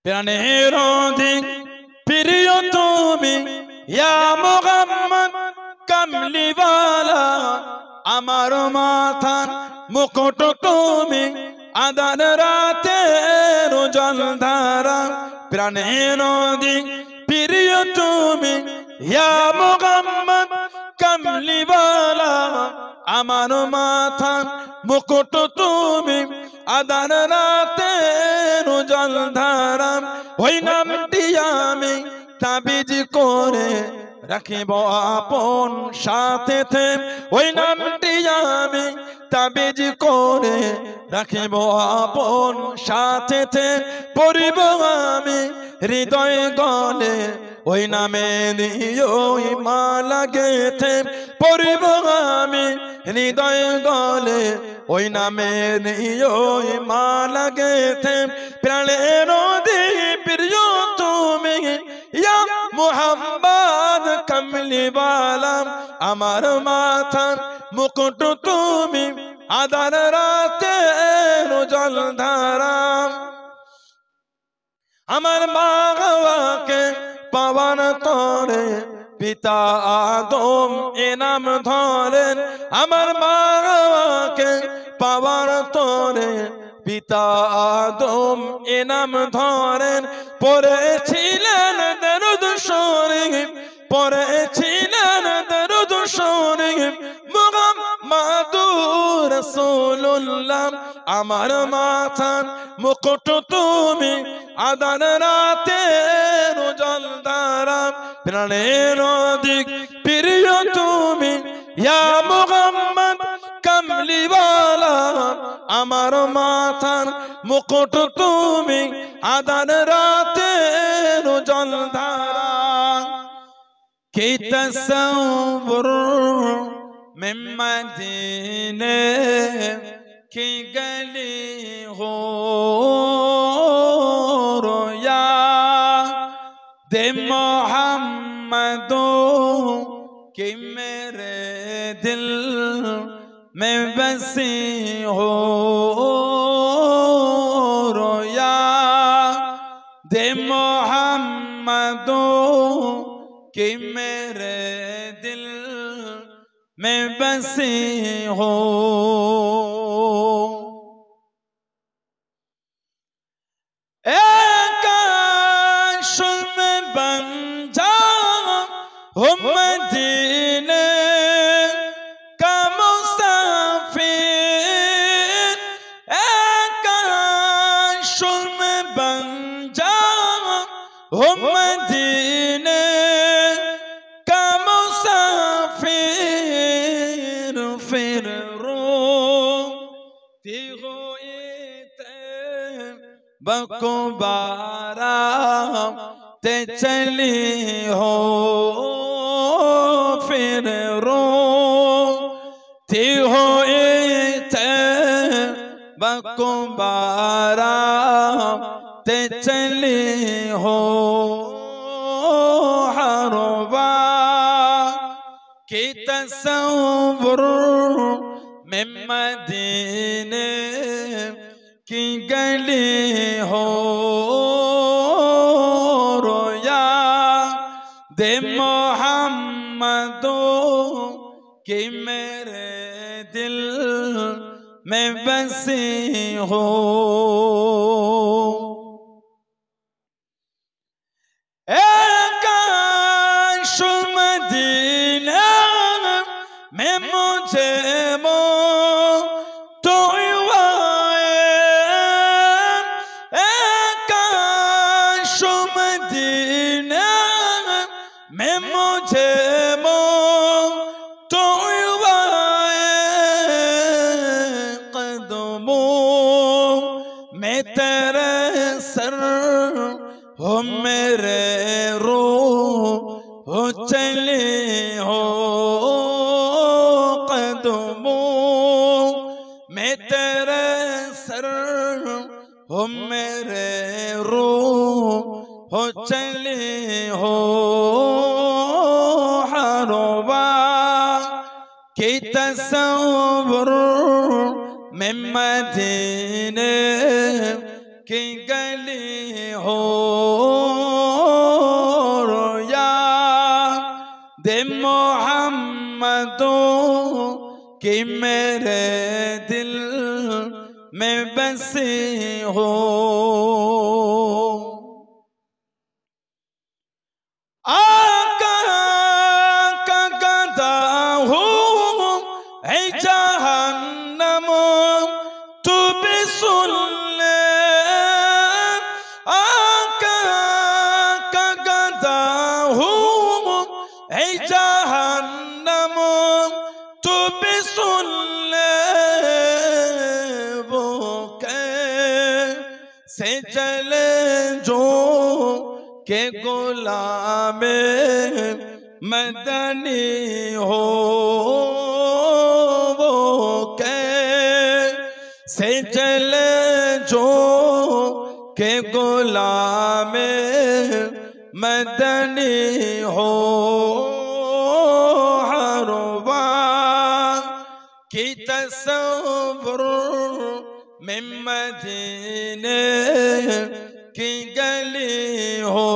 প্রাণের অধিক প্রিয় তুমি ইয়া মুহাম্মদ কামলিওয়ালা আমার মাথার মুকুট তুমি আদান রাতের জলধারা প্রাণের অধিক প্রিয় তুমি ইয়া মুহাম্মদ কামলিওয়ালা আমার মাথার মুকুট তুমি আদান রাতের জলধারা ওই নামটি আমি তাবিজ করে রাখিব আপন সাথেতে ওই নামটি আমি তাবিজ করে রাখিব আপন সাথেতে পড়িব আমি হৃদয় গলে ওই নামে দিও মালা গেথে পড়িব আমি হৃদয় গলে ওই নামে দিও মালা গেথে প্রাণের অধিক প্রিয় তুমি ইয়া মুহাম্মদ কামলিওয়ালা আমার মাথার মুকুট তুমি আদার রাতের জলধারা আমার মা বাবাকে পাওয়ার তরে পিতা আদম এ নাম ধরেন আমার মা বাবাকে পাওয়ার তরে পিতা আদম এ নাম ধরেন পড়েছিলেন দরুদ শরীফ পড়েছিলেন দরুদ শরীফ মুহাম্মাদুর রাসূলুল্লাহ আমার মাথার মুকুট তুমি আদান রাতের জলধারা প্রাণের অধিক প্রিয় তুমি ইয়া মুহাম্মদ কামলিওয়ালা আমার মাথার মুকুট তুমি আদান রাতের জলধারা কি তসব্বুর में मदीने की गली हो रोया दे मोहम्मदो कि मेरे दिल में बसी हो रोया दे मोहम्मदो कि मेरे दिल में बसी हो एक आशुल में बन जाओ मदीने का मुसाफिर एक आशुल में बन जाओ मदीने बकुबारा ते चली हो फिर रो ती हो बकुबारा ते चली हो हरवा की तसव्वुर में मदीने की गली हो रोया दे मोहम्मदो कि मेरे दिल में बसी हो एक आशुल मदीना में मुझे मैं मुझे तो कदमों में तेरे सर हो मेरे रूह हो चले हो कदमों में तेरे सर हो मेरे रूह हो चले हो हरवा की तसव्वुर में मदीने की गली हो हो रोया दे मोहम्मदों कि मेरे दिल में बसी हो। आका का गदा हूँ है जहन्नम तू भी सुन ले। आका का गदा हूँ है जहन्नम तू भी सुन ले। वो कैसे चले जो के गुलामे मदनी हो। वो कैसे चले जो के गुलामे मदनी हो। हर वक्त की तसव्वुर में मदीने की गली हो।